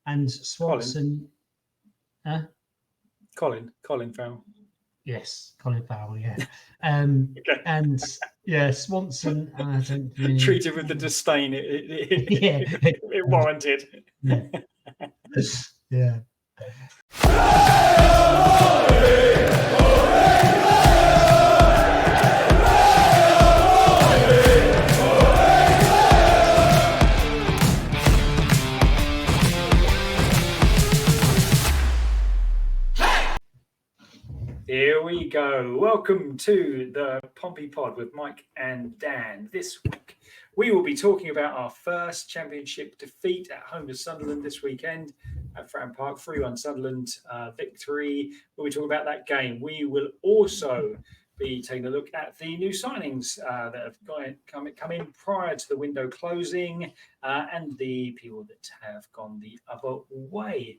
and Swanson. Colin Farrell. Yes, Colin Farrell. Yeah, Okay. And Swanson. I don't really treated with the disdain it warranted. Yeah. Yeah. Here we go. Welcome to the Pompey Pod with Mike and Dan. This week, we will be talking about our first championship defeat at home to Sunderland this weekend at Fratton Park. 3-1 Sunderland victory. We'll be talking about that game. We will also be taking a look at the new signings that have come in prior to the window closing and the people that have gone the other way.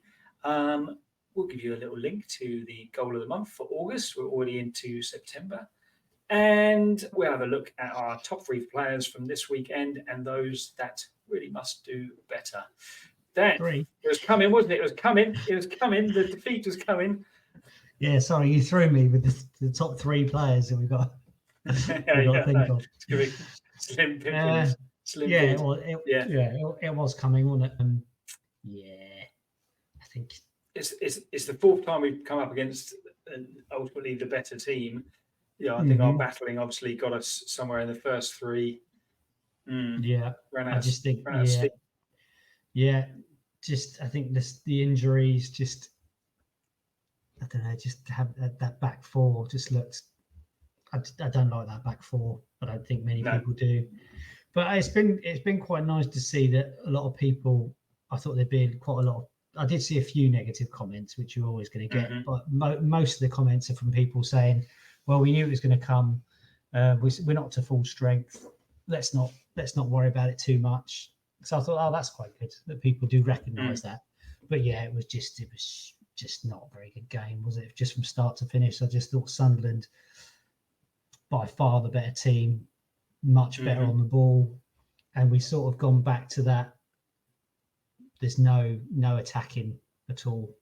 We'll give you a little link to the goal of the month for August. We're already into September. And we'll have a look at our top 3 players from this weekend and those that really must do better. Dan, it was coming, wasn't it? It was coming. The defeat was coming. Yeah, sorry, you threw me with the top 3 players that we've got, to think of. It's going to be slim pickings. It was coming, wasn't it? I think... It's the 4th time we've come up against ultimately the better team. Yeah, I think our battling obviously got us somewhere in the first 3. I think the injuries just, I don't know, just have that back 4 just looked. I don't like that back 4. I don't think many people do, but it's been quite nice to see that a lot of people. I thought there'd been quite a lot of. I did see a few negative comments, which you're always going to get, but most of the comments are from people saying, "Well, we knew it was going to come. We're not to full strength. Let's not worry about it too much." So I thought, oh, that's quite good that people do recognise that. But yeah, it was just not a very good game, was it? Just from start to finish, I just thought Sunderland, by far the better team, much better on the ball, and we sort of gone back to that. There's no attacking at all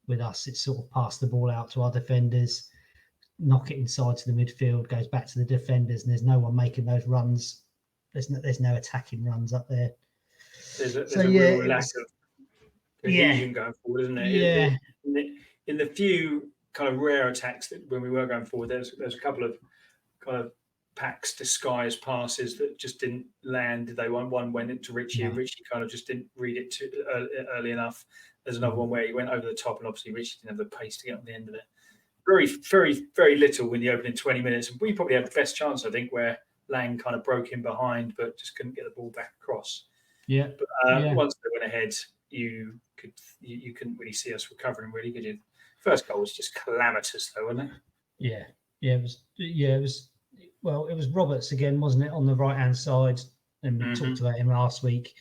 with us. It's sort of pass the ball out to our defenders, knock it inside to the midfield, goes back to the defenders, and there's no one making those runs. There's no attacking runs up there. There's a real lack of cohesion going forward, isn't there? Yeah. In the few kind of rare attacks that when we were going forward, there's a couple of kind of Pack's disguised passes that just didn't land. They one went into Richie, and Richie kind of just didn't read it too early enough. There's another one where he went over the top, and obviously Richie didn't have the pace to get on the end of it. Very, very, very little in the opening 20 minutes. And we probably had the best chance, I think, where Lang kind of broke in behind, but just couldn't get the ball back across. Yeah. But once they went ahead, you couldn't really see us recovering really, could you? First goal was just calamitous, though, wasn't it? It was. Well, it was Roberts again, wasn't it, on the right-hand side? And we talked about him last week.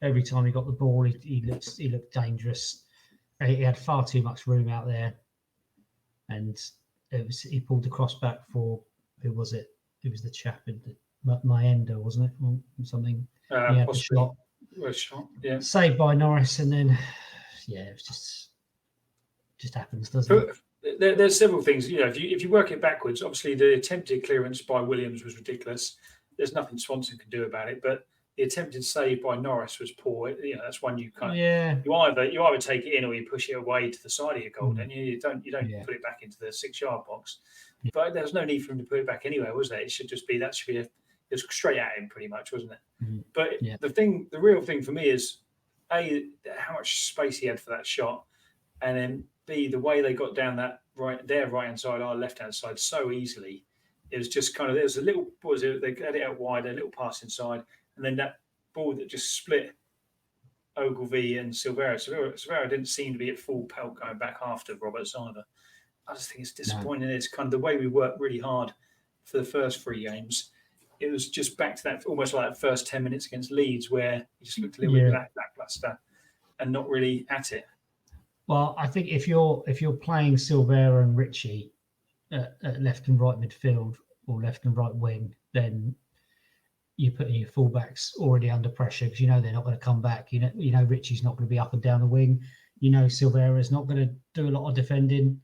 Every time he got the ball, he looked dangerous. He had far too much room out there, and he pulled the cross back for who was it? It was the chap in Maenda, wasn't it, or something? He had the shot. Yeah. Saved by Norris, and then it was just happens, doesn't it? There's several things. If you work it backwards, obviously the attempted clearance by Williams was ridiculous. There's nothing Swanson can do about it. But the attempted save by Norris was poor. That's one you kind of you either take it in or you push it away to the side of your goal. And you don't put it back into the 6-yard box. Yeah. But there's no need for him to put it back anywhere, was there? It should be it was straight at him pretty much, wasn't it? But the real thing for me is A, how much space he had for that shot, and then B, the way they got down their right-hand side, our left-hand side so easily. It was just kind of, there was a little, they had it out wide, a little pass inside, and then that ball that just split Ogilvie and Silvera. Silvera didn't seem to be at full pelt going back after Roberts either. I just think it's disappointing. No. It's kind of the way we worked really hard for the first 3 games. It was just back to that, almost like that first 10 minutes against Leeds, where he just looked a little bit lackluster and not really at it. Well, I think if you're playing Silvera and Richie at left and right midfield or left and right wing, then you're putting your fullbacks already under pressure because they're not going to come back. You know Richie's not going to be up and down the wing. Silvera's not going to do a lot of defending,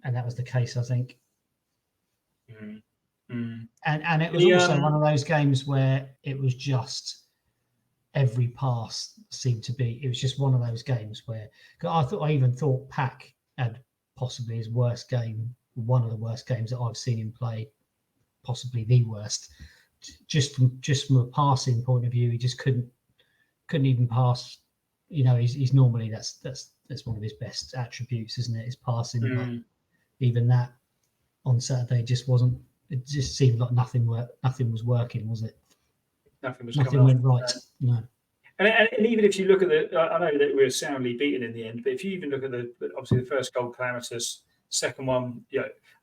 and that was the case, I think. And it was also one of those games where it was just every pass seemed to be. It was just one of those games where I even thought Pack had possibly his worst game, one of the worst games that I've seen him play, possibly the worst. Just from a passing point of view, he just couldn't even pass. He's normally that's one of his best attributes, isn't it? His passing, but even that on Saturday just wasn't. It just seemed like nothing was working, was it? Nothing went right. No. And even if you look at I know that we were soundly beaten in the end, but if you even look at obviously the first goal calamitous, second one,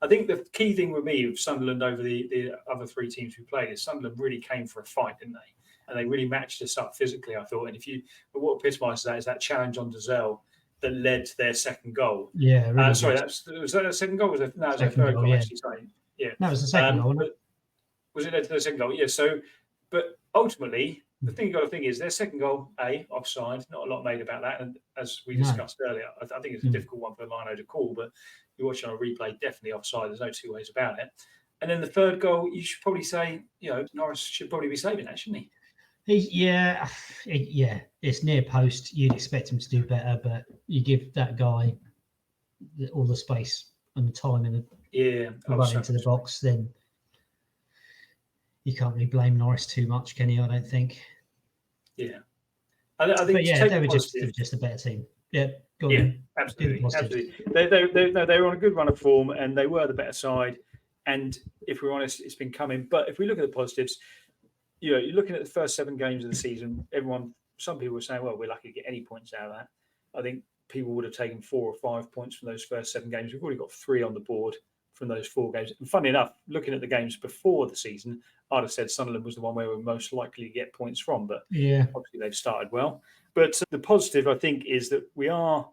I think the key thing with me of Sunderland over the other three teams we played is Sunderland really came for a fight, didn't they? And they really matched us up physically, I thought. And but what epitomises that is that challenge on Dazelle that led to their second goal. Yeah, really sorry, was that a second goal? It was their third goal, actually. Sorry. Yeah. No, it was the second goal, wasn't it? Was it led to the second goal? Yeah. So, but ultimately, the thing you got to think is their second goal, offside. Not a lot made about that, and as we discussed earlier, I think it's a difficult one for Lino to call. But you're watching on a replay, definitely offside. There's no two ways about it. And then the third goal, you should probably say, Norris should probably be saving that, shouldn't he? Yeah, it's near post. You'd expect him to do better, but you give that guy all the space and the time and the run into the box, then you can't really blame Norris too much, can you? I don't think. Yeah, I think. But they were just a better team. Yeah, go on. Yeah, absolutely. They were on a good run of form, and they were the better side. And if we're honest, it's been coming. But if we look at the positives, you're looking at the first 7 games of the season. Some people were saying, "Well, we're lucky to get any points out of that." I think people would have taken 4 or 5 points from those first 7 games. We've already got 3 on the board from those 4 games. And funny enough, looking at the games before the season, I'd have said Sunderland was the one where we're most likely to get points from. But obviously they've started well. But the positive, I think, is that we are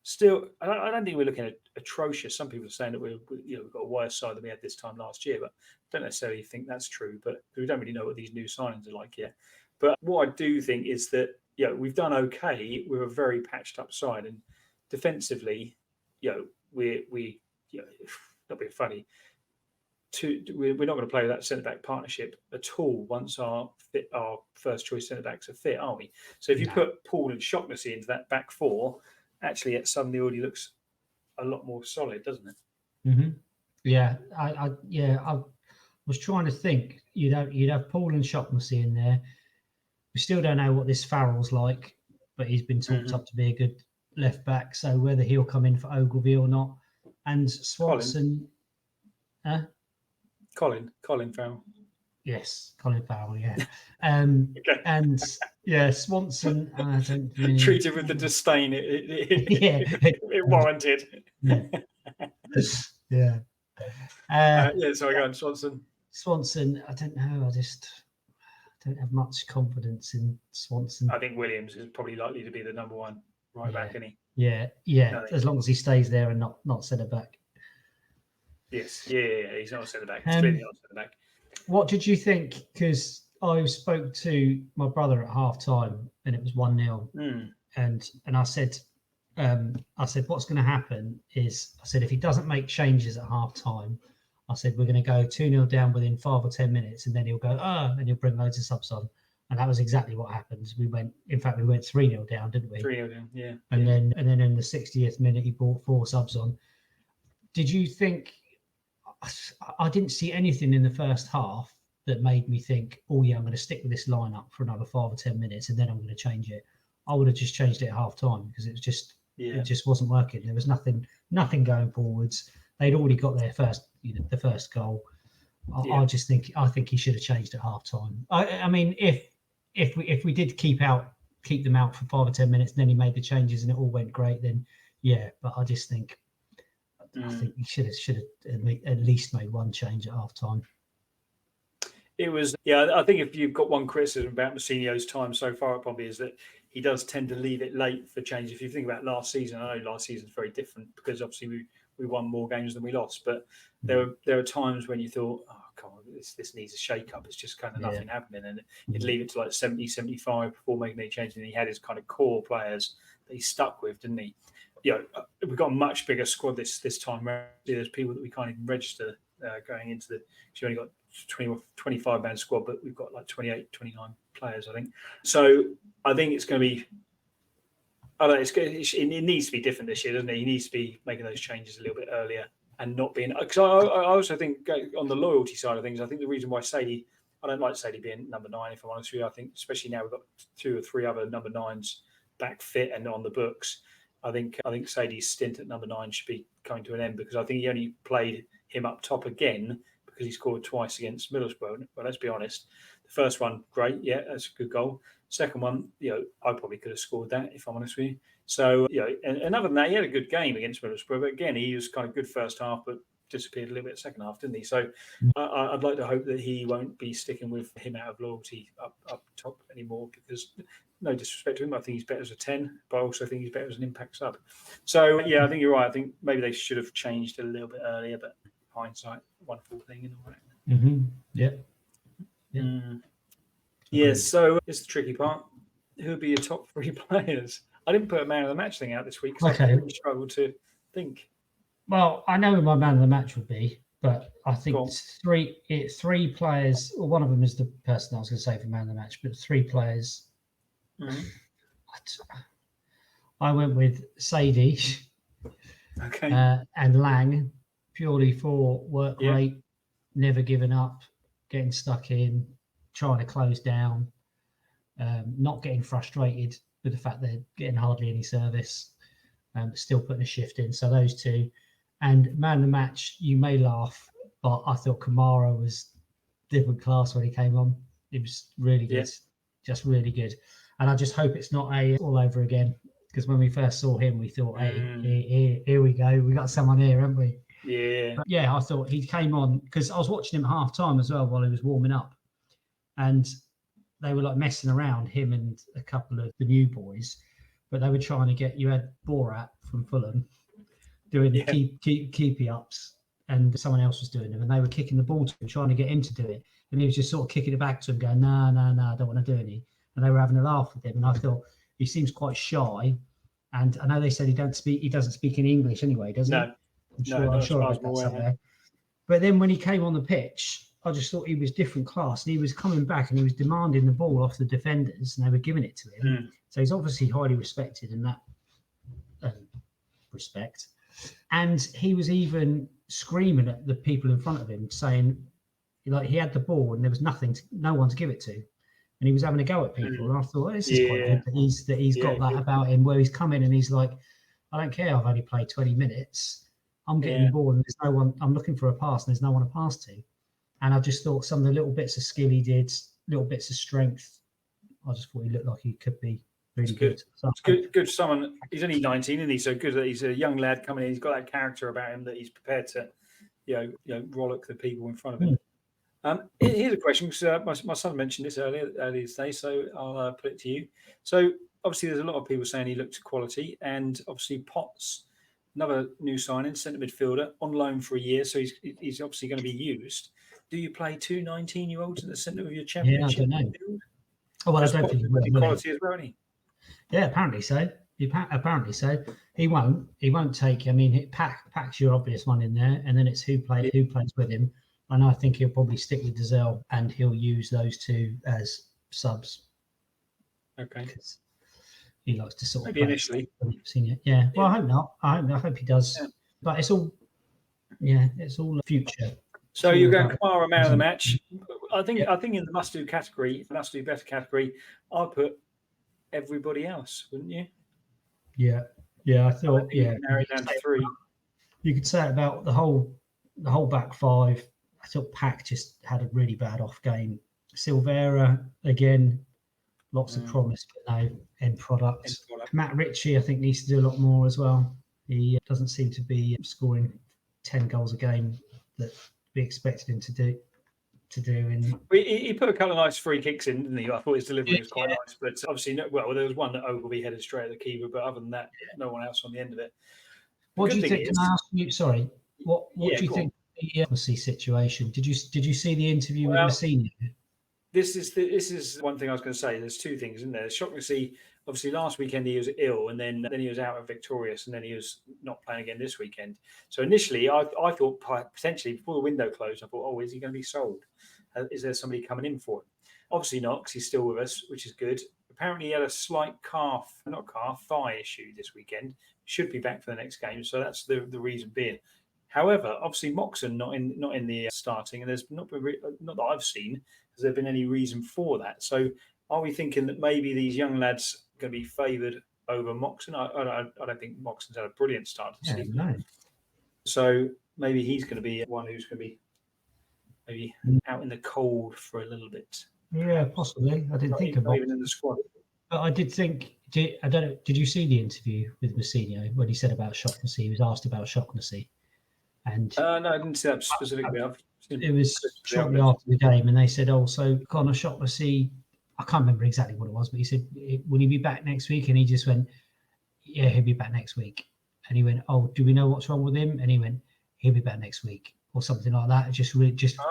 still. I don't think we're looking at atrocious. Some people are saying that we've got a worse side than we had this time last year, but I don't necessarily think that's true. But we don't really know what these new signings are like yet. But what I do think is that we've done okay. We're a very patched up side, and defensively, we not being funny. We're not going to play with that centre back partnership at all once our first choice centre backs are fit, are we? So if you put Paul and Shocknessy into that back 4, actually it suddenly already looks a lot more solid, doesn't it? Mm-hmm. Yeah, I was trying to think. You'd have Paul and Shocknessy in there. We still don't know what this Farrell's like, but he's been talked up to be a good left back. So whether he'll come in for Ogilvie or not, and Swanson, Colin Farrell. Yes, Colin Farrell. Yeah, okay. And Swanson. I don't really... treated with the disdain it warranted. Yeah. Sorry, go on, Swanson. Swanson. I don't know. I just don't have much confidence in Swanson. I think Williams is probably likely to be the number 1 right back, isn't he? Yeah. As long as he stays there and not centre back. Yes, yeah. He's not a centre back. He's clearly not a centre back. What did you think? Because I spoke to my brother at half time and it was 1-0. And I said, what's going to happen is, I said, if he doesn't make changes at half time, I said, we're going to go 2-0 down within 5 or 10 minutes, and then he'll go, and he'll bring loads of subs on. And that was exactly what happened. We went 3-0 down, didn't we? 3-0 down, yeah. And then in the 60th minute, he brought 4 subs on. Did you think? I didn't see anything in the first half that made me think, I'm going to stick with this lineup for another 5 or 10 minutes, and then I'm going to change it. I would have just changed it at half time because it just wasn't working. There was nothing going forwards. They'd already got their the first goal. I think he should have changed at half time. I mean, if we did keep them out for 5 or 10 minutes, and then he made the changes and it all went great, then but I just think I think he should have at least made one change at half time. It was, I think if you've got one criticism about Mousinho's time so far, it probably is that he does tend to leave it late for change. If you think about last season, I know last season's very different because obviously we won more games than we lost, but there are times when you thought, oh come on, this needs a shake-up. It's just kind of nothing happening. And he'd leave it to like 70, 75 before making any changes. And he had his kind of core players that he stuck with, didn't he? We've got a much bigger squad this time. There's people that we can't even register going into the. You only got 25-man squad, but we've got like 28, 29 players, I think. So I think it's going to be. I don't know. It needs to be different this year, doesn't it? He needs to be making those changes a little bit earlier and not being. Because I also think on the loyalty side of things, I think the reason why Sadie, I don't like Sadie being number 9. If I'm honest with you, I think especially now we've got 2 or 3 other number 9s back fit and on the books. I think Sadie's stint at number 9 should be coming to an end because I think he only played him up top again because he scored twice against Middlesbrough. But let's be honest, the first one, great, yeah, that's a good goal. Second one, I probably could have scored that if I'm honest with you. So, and other than that, he had a good game against Middlesbrough. But again, he was kind of good first half, but disappeared a little bit second half, didn't he? So I'd like to hope that he won't be sticking with him out of loyalty up top anymore because no disrespect to him, I think he's better as a 10, but I also think he's better as an impact sub. So, yeah, I think you're right. I think maybe they should have changed a little bit earlier, but hindsight, wonderful thing. And all that. Mm-hmm. Yeah. Yeah, so it's the tricky part. Who would be your top 3 players? I didn't put a man of the match thing out this week because I really struggled to think. Well, I know who my man of the match would be, but I think it's three players. Well, one of them is the person I was going to say for man of the match, but 3 players. Mm-hmm. I went with Sadie and Lang purely for work rate, never giving up, getting stuck in, trying to close down, not getting frustrated with the fact they're getting hardly any service, but still putting a shift in. So those 2. And man of the match, you may laugh, but I thought Kamara was different class when he came on. It was really good, just really good. And I just hope it's not all over again, because when we first saw him, we thought, hey, here we go. We got someone here, haven't we? Yeah. But I thought he came on, because I was watching him at half-time as well while he was warming up. And they were like messing around, him and a couple of the new boys, but they were trying to get, you had Borat from Fulham doing the keepy ups, and someone else was doing them, and they were kicking the ball to him, trying to get him to do it. And he was just sort of kicking it back to him, going, no, I don't want to do any. And they were having a laugh with him. And I thought he seems quite shy. And I know they said he doesn't speak in English anyway, does he? I'm sure I read that somewhere. But then when he came on the pitch, I just thought he was different class, and he was coming back and he was demanding the ball off the defenders, and they were giving it to him. So he's obviously highly respected in that respect. And he was even screaming at the people in front of him, saying, like, he had the ball and there was no one to give it to, and he was having a go at people. And I thought, this is quite good that he's got that about him, where he's come in and he's like, I don't care, I've only played 20 minutes. I'm getting the ball and there's no one. I'm looking for a pass and there's no one to pass to. And I just thought some of the little bits of skill he did, little bits of strength, I just thought he looked like he could be really good. So it's good. Someone, he's only 19, isn't he? So good that he's a young lad coming in. He's got that character about him that he's prepared to, rollick the people in front of him. Here's a question, because my son mentioned this earlier today, so I'll put it to you. So obviously there's a lot of people saying he looked quality, and obviously Potts, another new signing, centre midfielder, on loan for a year, so he's obviously going to be used. Do you play 2 19-year-olds at the centre of your championship? Yeah, I don't know. Oh, well, I don't think he will. Quality as well, isn't he? Yeah, apparently so. Apparently so. He won't take. I mean, Pack's your obvious one in there, and then it's who plays with him. And I think he'll probably stick with Dazelle, and he'll use those 2 as subs. Okay. He likes to sort maybe of initially. Seen it. Yeah. Well, I hope not. I hope he does. Yeah. But it's all a future. So you're going Kamara man of the match. I think in the must-do category, must-do better category, I'll put everybody else, wouldn't you? Yeah. I thought. Narrow it down to 3. You could say about the whole back 5. I thought Pack just had a really bad off game. Silvera again, lots of promise, but no end product. Matt Ritchie, I think, needs to do a lot more as well. He doesn't seem to be scoring 10 goals a game that we expected him to do. He put a couple of nice free kicks in, didn't he? I thought his delivery was quite nice, but obviously, there was one that Ogilvy headed straight at the keeper, but other than that, no one else on the end of it. What do you think? Can I ask you? Sorry, what do you think? the Chelsea situation? Did you see the interview with Messina? This is one thing I was going to say. There's two things, isn't there? It's shocking to see. Obviously, last weekend he was ill, and then he was out at Victorious, and then he was not playing again this weekend. So initially, I thought potentially before the window closed, I thought, oh, is he going to be sold? Is there somebody coming in for him? Obviously not, because he's still with us, which is good. Apparently, he had a slight thigh issue this weekend. Should be back for the next game, so that's the reason being. However, obviously Moxon not in the starting, and there's not that I've seen. Has there been any reason for that? So are we thinking that maybe these young lads are going to be favoured over Moxon? I don't think Moxon's had a brilliant start to the season. No. So maybe he's going to be one who's going to be maybe out in the cold for a little bit. Yeah, possibly. I didn't think of not even in the squad. But I did think. I don't know. Did you see the interview with Messina when he said about Shocknessy? He was asked about Shocknessy, and no, I didn't see that specifically. It was shortly after the game, and they said, "Oh, so Connor Shocknessy." I can't remember exactly what it was, but he said, "Will he be back next week?" And he just went, "Yeah, he'll be back next week." And he went, "Oh, do we know what's wrong with him?" And he went, "He'll be back next week," or something like that.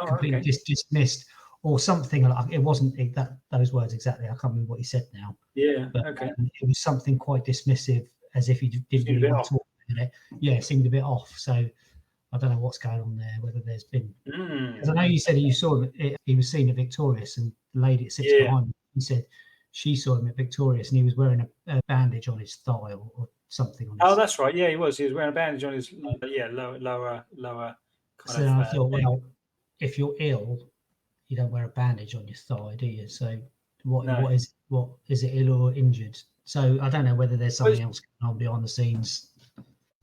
Completely dismissed. Or something like it wasn't those words exactly. I can't remember what he said now. Yeah, but, it was something quite dismissive, as if he didn't really want to talk about it. Yeah, it seemed a bit off. So I don't know what's going on there. Whether there's been, because I know you said he was seen at Victorious, and the lady that sits behind him, he said she saw him at Victorious, and he was wearing a bandage on his thigh or something. On his that's right. Yeah, he was. He was wearing a bandage on his lower. So I thought, well, if you're ill, you don't wear a bandage on your thigh, do you? So what is it, ill or injured? So I don't know whether there's something else going on behind the scenes.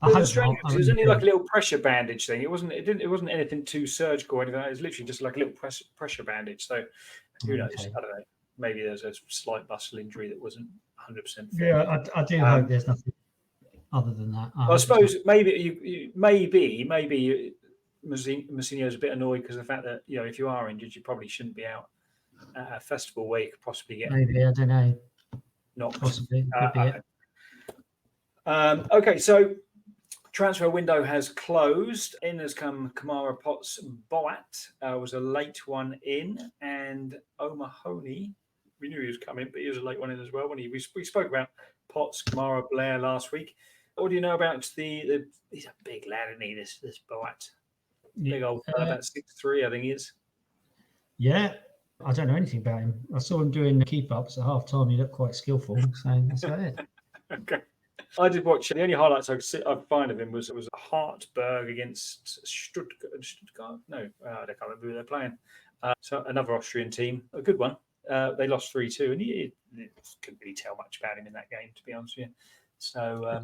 It was only like a little pressure bandage thing. It wasn't anything too surgical or anything. It was literally just like a little pressure bandage. So who knows? I don't know. Maybe there's a slight muscle injury that wasn't 100% fair. Yeah, I do hope there's nothing other than that. I suppose maybe Mousinho's a bit annoyed because of the fact that, if you are injured, you probably shouldn't be out at a festival where you could possibly get maybe, I don't know, knocked. Possibly. Could be it. Okay, so transfer window has closed. In has come Kamara Potts Boat. Was a late one in, and O'Mahony. We knew he was coming, but he was a late one in as well. We spoke about Potts, Kamara, Blair last week. What do you know about the? He's a big lad, isn't he? This Boat. Big old about 6'3", I think he is. Yeah, I don't know anything about him. I saw him doing the keep-ups at half-time. He looked quite skillful, so that's about it. Okay. I did watch. The only highlights I could find of him was Hartberg against Stuttgart. No, I can't remember who they're playing. So another Austrian team, a good one. They lost 3-2, and you couldn't really tell much about him in that game, to be honest with you. So,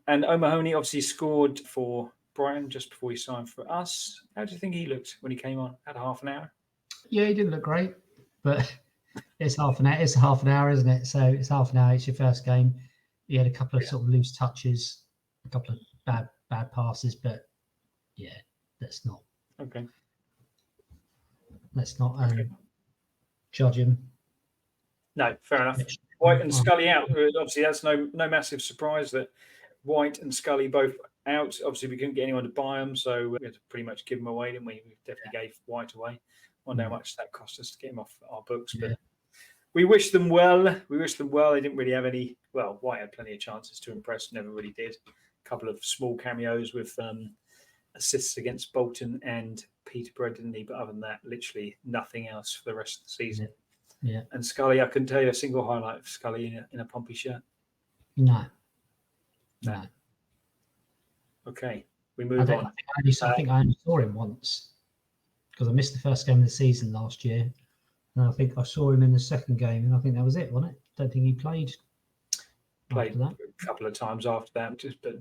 and O'Mahony obviously scored for Brighton just before he signed for us. How do you think he looked when he came on? Had a half an hour? Yeah, he didn't look great, but it's half an hour. It's half an hour, isn't it? So it's half an hour. It's your first game. He had a couple of sort of loose touches, a couple of bad passes, but yeah, let's not judge him. No, fair enough. White and Scully out. Obviously, that's no massive surprise that White and Scully both out. Obviously, we couldn't get anyone to buy them, so we had to pretty much give them away, didn't we? We definitely gave White away. Wonder how much that cost us to get him off our books, but we wish them well. They didn't really have any. Well, White had plenty of chances to impress, never really did. A couple of small cameos with assists against Bolton and Peterborough, didn't he? But other than that, literally nothing else for the rest of the season. Yeah. And Scully, I couldn't tell you a single highlight of Scully in a Pompey shirt. No. Okay, we move on. I think I only saw him once because I missed the first game of the season last year. And I think I saw him in the second game, and I think that was it, wasn't it? Don't think he played a couple of times after that, but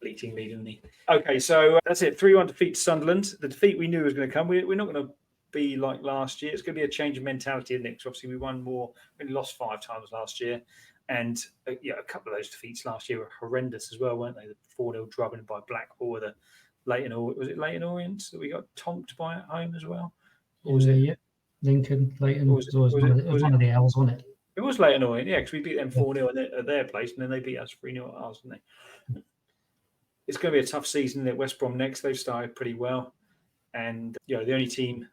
fleetingly, didn't he? Okay, so that's it. 3-1 defeat to Sunderland. The defeat we knew was going to come. We're not going to be like last year. It's going to be a change of mentality, isn't it? Because obviously we won more. We only lost 5 times last year. And a couple of those defeats last year were horrendous as well, weren't they? The 4-0 drubbing by Blackpool, was it Leyton Orient that we got tonked by at home as well? Or was it? Yeah. Lincoln, Leyton. Was one of the L's, wasn't it? It was Leyton Orient, yeah, because we beat them 4-0 at their place, and then they beat us 3-0 at ours, didn't they? It's going to be a tough season at West Brom next. They've started pretty well. and the only team,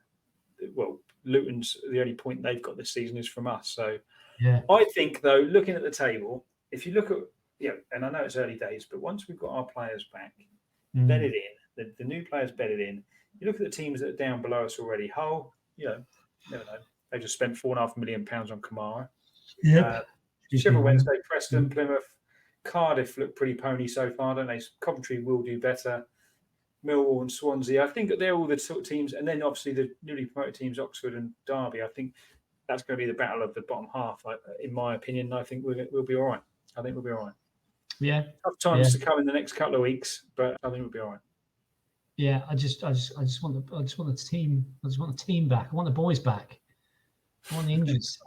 well, Luton's the only point they've got this season is from us. So I think, though, looking at the table, if you look at and I know it's early days, but once we've got our players back, bedded in, the new players bedded in, you look at the teams that are down below us already. Hull, never know. They just spent £4.5 million on Kamara. Sheffield Wednesday, Preston, Plymouth, Cardiff look pretty pony so far, don't they? Coventry will do better. Millwall and Swansea. I think that they're all the sort of teams, and then obviously the newly promoted teams, Oxford and Derby. I think that's going to be the battle of the bottom half, in my opinion. I think we'll be all right. I think we'll be all right. Yeah. Tough times to come in the next couple of weeks, but I think we'll be all right. Yeah, I just want the team. I just want the team back. I want the boys back. I want the injuries.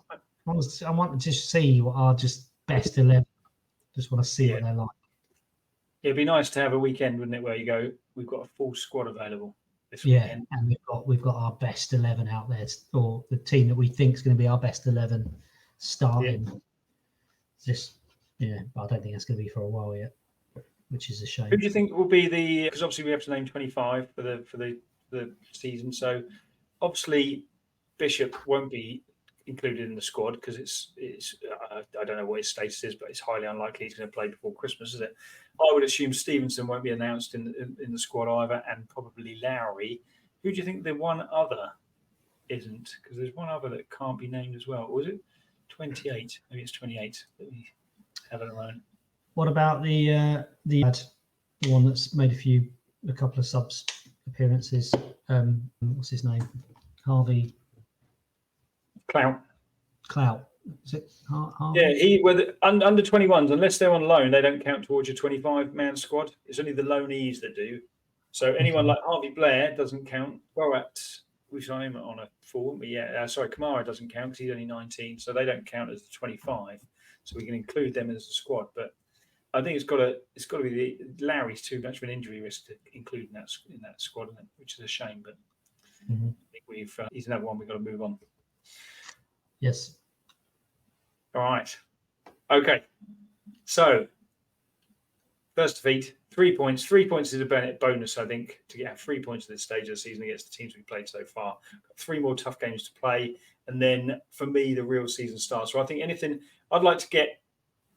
I want to just see what our just best 11. Just want to see what they're like. It'd be nice to have a weekend, wouldn't it, where you go, we've got a full squad available this weekend. And we've got our best 11 out there, or the team that we think is going to be our best 11 starting. But I don't think that's going to be for a while yet, which is a shame. Who do you think will be because obviously we have to name 25 for the season. So obviously Bishop won't be included in the squad because it's I don't know what his status is, but it's highly unlikely he's going to play before Christmas, is it? I would assume Stevenson won't be announced in the squad either, and probably Lowry. Who do you think the one other isn't? Because there's one other that can't be named as well. Or was it 28? Maybe it's 28 that we have it around. What about the one that's made a couple of subs appearances? What's his name? Harvey Clout. Is it Harvey? Yeah, under 21s, unless they're on loan, they don't count towards your 25-man squad. It's only the loanees that do. So anyone like Harvey Blair doesn't count. Borat, we saw him on a full, but Kamara doesn't count because he's only 19, so they don't count as the 25. So we can include them as a squad. But I think it's got to be Larry's too much of an injury risk to include in that squad, isn't it? Which is a shame. But I think he's another one we've got to move on. Yes. All right. Okay. So, first defeat, 3 points. 3 points is a bonus, I think, to get 3 points at this stage of the season against the teams we've played so far. Got 3 more tough games to play. And then, for me, the real season starts. So, I think I'd like to get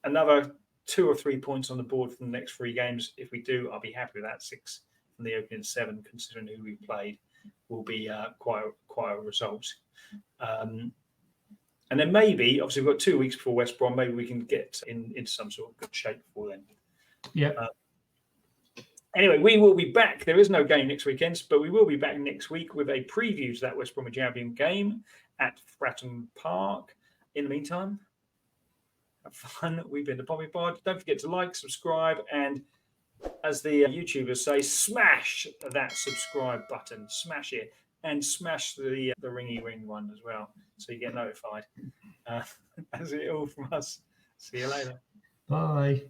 another 2 or 3 points on the board from the next 3 games. If we do, I'll be happy with that. 6 from the opening 7, considering who we've played, will be quite a result. And then maybe, obviously, we've got 2 weeks before West Brom. Maybe we can get into some sort of good shape before then. Yeah. Anyway, we will be back. There is no game next weekend, but we will be back next week with a preview to that West Bromwich Albion game at Fratton Park. In the meantime, have fun. We've been the Pompey Pod. Don't forget to like, subscribe, and as the YouTubers say, smash that subscribe button. Smash it. And smash the ringy ring one as well, so you get notified. That's it all from us. See you later. Bye.